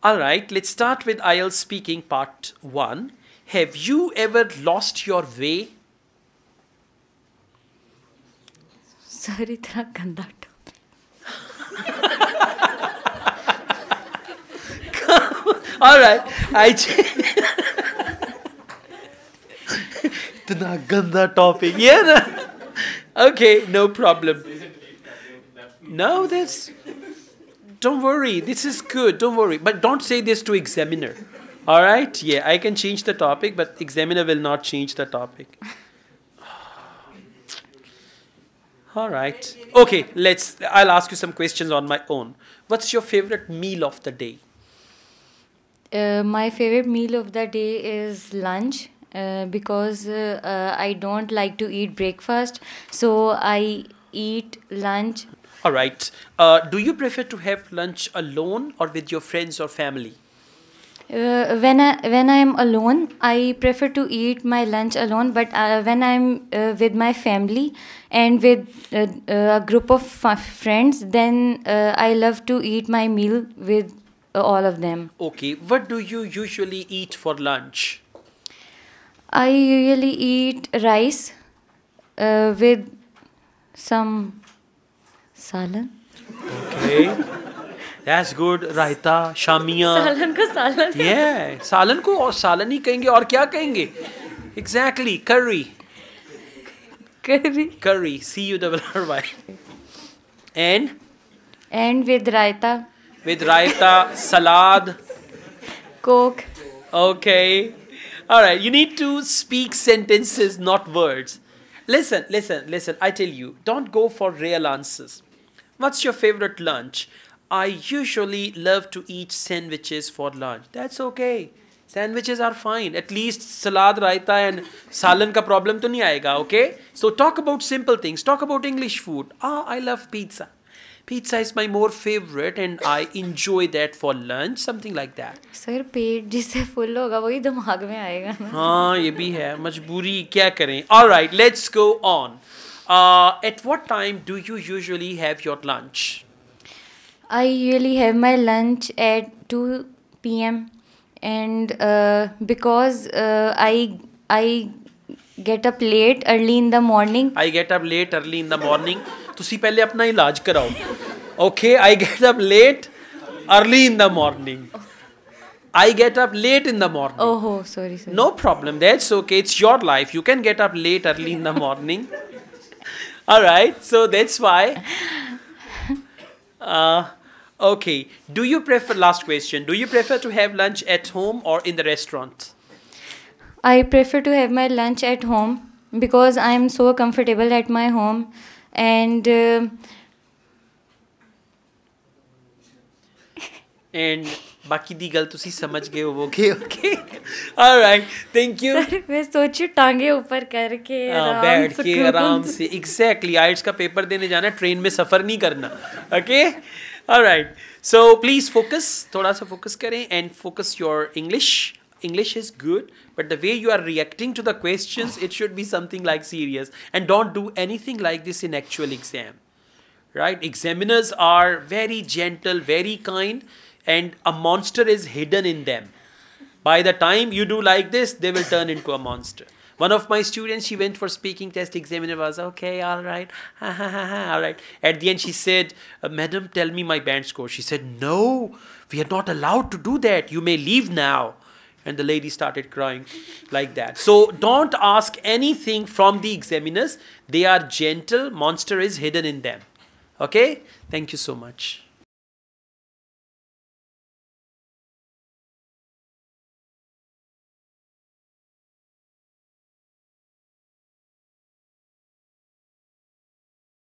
All right, let's start with IELTS speaking part 1. Have you ever lost your way? Sir इतना गंदा All right, इतना गंदा topic. Yeah, na? Okay, no problem. No, don't worry. This is good. Don't worry. But don't say this to examiner. All right? Yeah, I can change the topic, but examiner will not change the topic. All right. Okay, I'll ask you some questions on my own. What's your favorite meal of the day? My favorite meal of the day is lunch because I don't like to eat breakfast, so I eat lunch. All right. Do you prefer to have lunch alone or with your friends or family? When I am alone, I prefer to eat my lunch alone. But when I'm with my family and with a group of friends, then I love to eat my meal with all of them. Okay. What do you usually eat for lunch? I usually eat rice with some salan. Okay. That's good. Raita, shamia. सालन का सालन. Yeah. सालन को और सालन ही कहेंगे और क्या कहेंगे? Exactly. Curry. Curry. C-U-R-R-Y. And with raita. With raita, salad. Coke. Okay. All right. You need to speak sentences, not words. Listen. I tell you, don't go for real answers. What's your favorite lunch? I usually love to eat sandwiches for lunch. That's okay. Sandwiches are fine. At least salad, raita and salan ka problem to nahi aayega, okay? So talk about simple things. Talk about English food. I love pizza. Pizza is my more favorite and I enjoy that for lunch. Something like that. Sir पेट जिससे full होगा वही दिमाग में आएगा ना. हाँ ये भी है. मजबूरी क्या करें. All right, let's go on. At what time do you usually have your lunch? I usually have my lunch at 2 p.m. and because I get up late early in the morning. I get up late early in the morning. तुसी पहले अपना इलाज कराओ. Okay, I get up late early in the morning. I get up late in the morning. Oh, sorry. No problem. That's okay. It's your life. You can get up late early in the morning. All right. So that's why. Okay. Do you prefer, last question, do you prefer to have lunch at home or in the restaurant? I prefer to have my lunch at home because I am so comfortable at my home and बाकी दी गल तुसी समझ गए हो. Okay. All right. Thank you. Sir मैं सोचूं टांगे ऊपर करके बैठ के आराम से. Exactly. IELTS का पेपर देने जाना, ट्रेन में सफर नहीं करना. Okay. All right. So please focus. थोड़ा सा focus करें and focus your English. English is good, but the way you are reacting to the questions, it should be something like serious. And don't do anything like this in actual exam. Right? Examiners are very gentle, very kind, and a monster is hidden in them. By the time you do like this, they will turn into a monster. One of my students, she went for speaking test. Examiner was, okay, all right, all right. At the end, she said, Madam, tell me my band score. She said, no, we are not allowed to do that. You may leave now. And the lady started crying like that. So don't ask anything from the examiners. They are gentle. Monster is hidden in them. Okay? Thank you so much.